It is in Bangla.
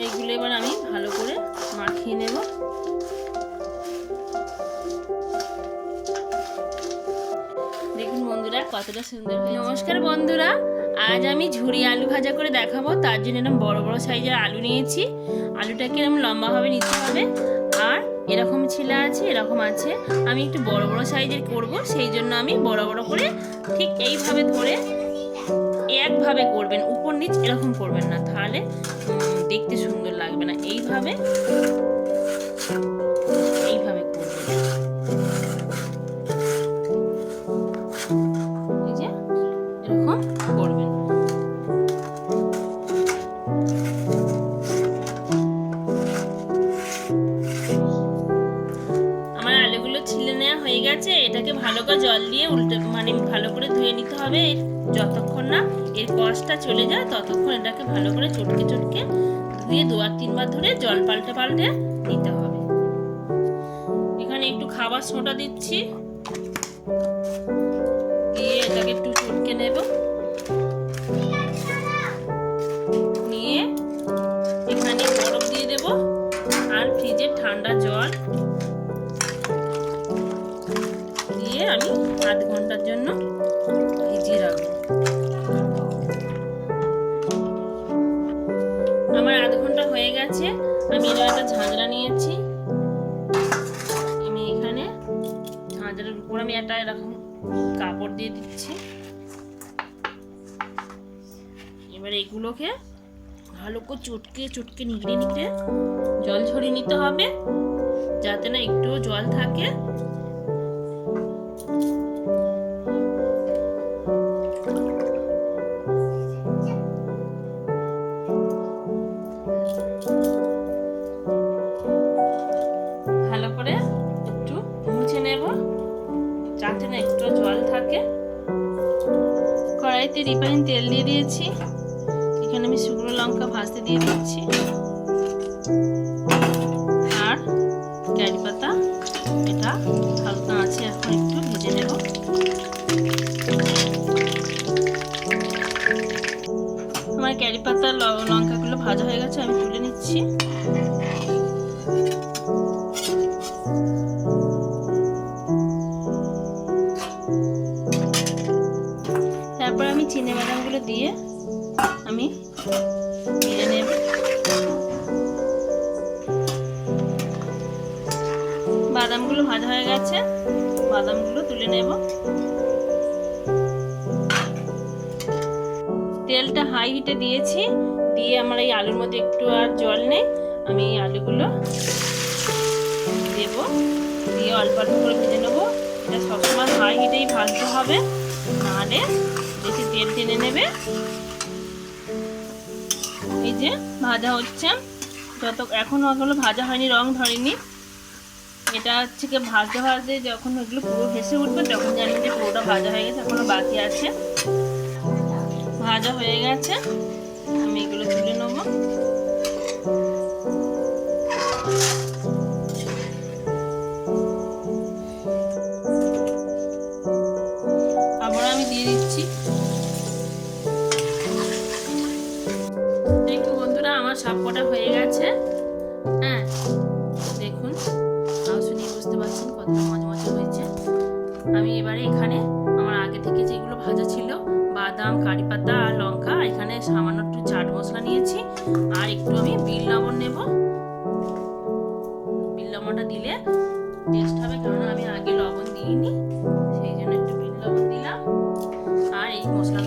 এইগুলো এবার আমি ভালো করে মাখিয়ে নেব। দেখুন বন্ধুরা কতটা সুন্দর হয়েছে। নমস্কার বন্ধুরা, আজ আমি ঝুরি আলু ভাজা করে দেখাবো। তার জন্য এরকম বড় বড় সাইজের আলু নিয়েছি। আলুটাকে এরকম লম্বাভাবে নিতে হবে, আর এরকম ছিলা আছে, এরকম আছে। আমি একটু বড় বড় সাইজের করব, সেই জন্য আমি বড় বড় করে ঠিক এইভাবে ধরে একভাবে করবেন, উপর নিচ এরকম করবেন না, তাহলে দেখতে সুন্দর লাগবে না। এইভাবে এইভাবে করবেন, এই যে এরকম করবেন। আমার আলুগুলো ছিলে নেওয়া হয়ে গেছে। এটাকে ভালো করে জল দিয়ে ভালো করে ধুয়ে নিতে হবে। যতক্ষণ না এর কষটা চলে যায় ততক্ষণ এটাকে ভালো করে চটকে চটকে ধুয়ে 2-3 বার ধরে জল পাল্টে পাল্টে নিতে হবে। এখানে একটু খাবার সোডা দিচ্ছি, দিয়ে এটাকে একটু চটকে নেব। নিয়ে এখানে বরফ দিয়ে দেব আর ফ্রিজের ঠান্ডা জল দিয়ে আমি আধ ঘন্টার জন্য ভিজিয়ে রাখবো। আমার আধ ঘন্টা হয়ে গেছে। আমি এবার একটা ঝাঁঝরা নিয়েছি। আমি এখানে ঝাঁঝরার উপর আমি একটা এরকম কাপড় দিয়ে দিচ্ছি। এবার এগুলোকে ভালো করে চটকে চটকে নিগড়ে নিতে জল ঝরিয়ে নিতে হবে, যাতে না একটুও জল থাকে। ভালো করে একটু মুছে নেব, যাতে না একটু জল থাকে। কড়াইতে রিফাইন তেল দিয়ে দিয়েছি। এখানে আমি শুকনো লঙ্কা ভাজতে দিয়ে দিচ্ছি, আর কারি পাতা, এটা হালকা আছে এখন একটু ভেজে নেব। আমার কারি পাতা লঙ্কাগুলো ভাজা হয়ে গেছে, আমি তুলে নিচ্ছি। তারপর আমি চিনে বাদামগুলো দিয়ে আমি ভেজে নেব। বাদামগুলো ভাজা হয়ে গেছে, বাদামগুলো তুলে নেব। তেলটা হাই হিটে দিয়েছি, দিয়ে আমার এই আলুর মধ্যে একটু আর জল নেই। আমি এই আলুগুলো দেব, দিয়ে অল্প অল্প করে ভেজে নেবো। এটা সবসময় হাই হিটেই ভাজতে হবে, নাহলে বেশি তেল টেনে নেবে। এই যে ভাজা হচ্ছে, এখনো ওগুলো ভাজা হয়নি, রং ধরেনি। এটা হচ্ছে কি ভাজতে ভাজতে যখন ওইগুলো পুরো ভেসে উঠবে তখন জানবেন যে পুরোটা ভাজা হয়ে গেছে, এখনো বাকি আছে। ভাজা হয়ে গেছে, আমি এগুলো তুলে নেব। আবার আমি দিয়ে দিচ্ছি। দেখুন বন্ধুরা, আমার সবকটা হয়ে গেছে। হ্যাঁ দেখুন, শুনিয়ে বুঝতে পারছেন কত মজমজা হয়েছে। আমি এবারে এখানে আমার আগে থেকে যেগুলো ভাজা ছিল, বাদাম, কারি পাতা আর লঙ্কা, এখানে সামান্য একটু চাট মশলা নিয়েছি, আর একটু আমি বিট লবণ নেব। বিট লবণটা দিলে টেস্ট হবে, কারণ আমি আগে লবণ দিইনি, সেই জন্য একটু বিট লবণ দিলাম। আর এই মশলা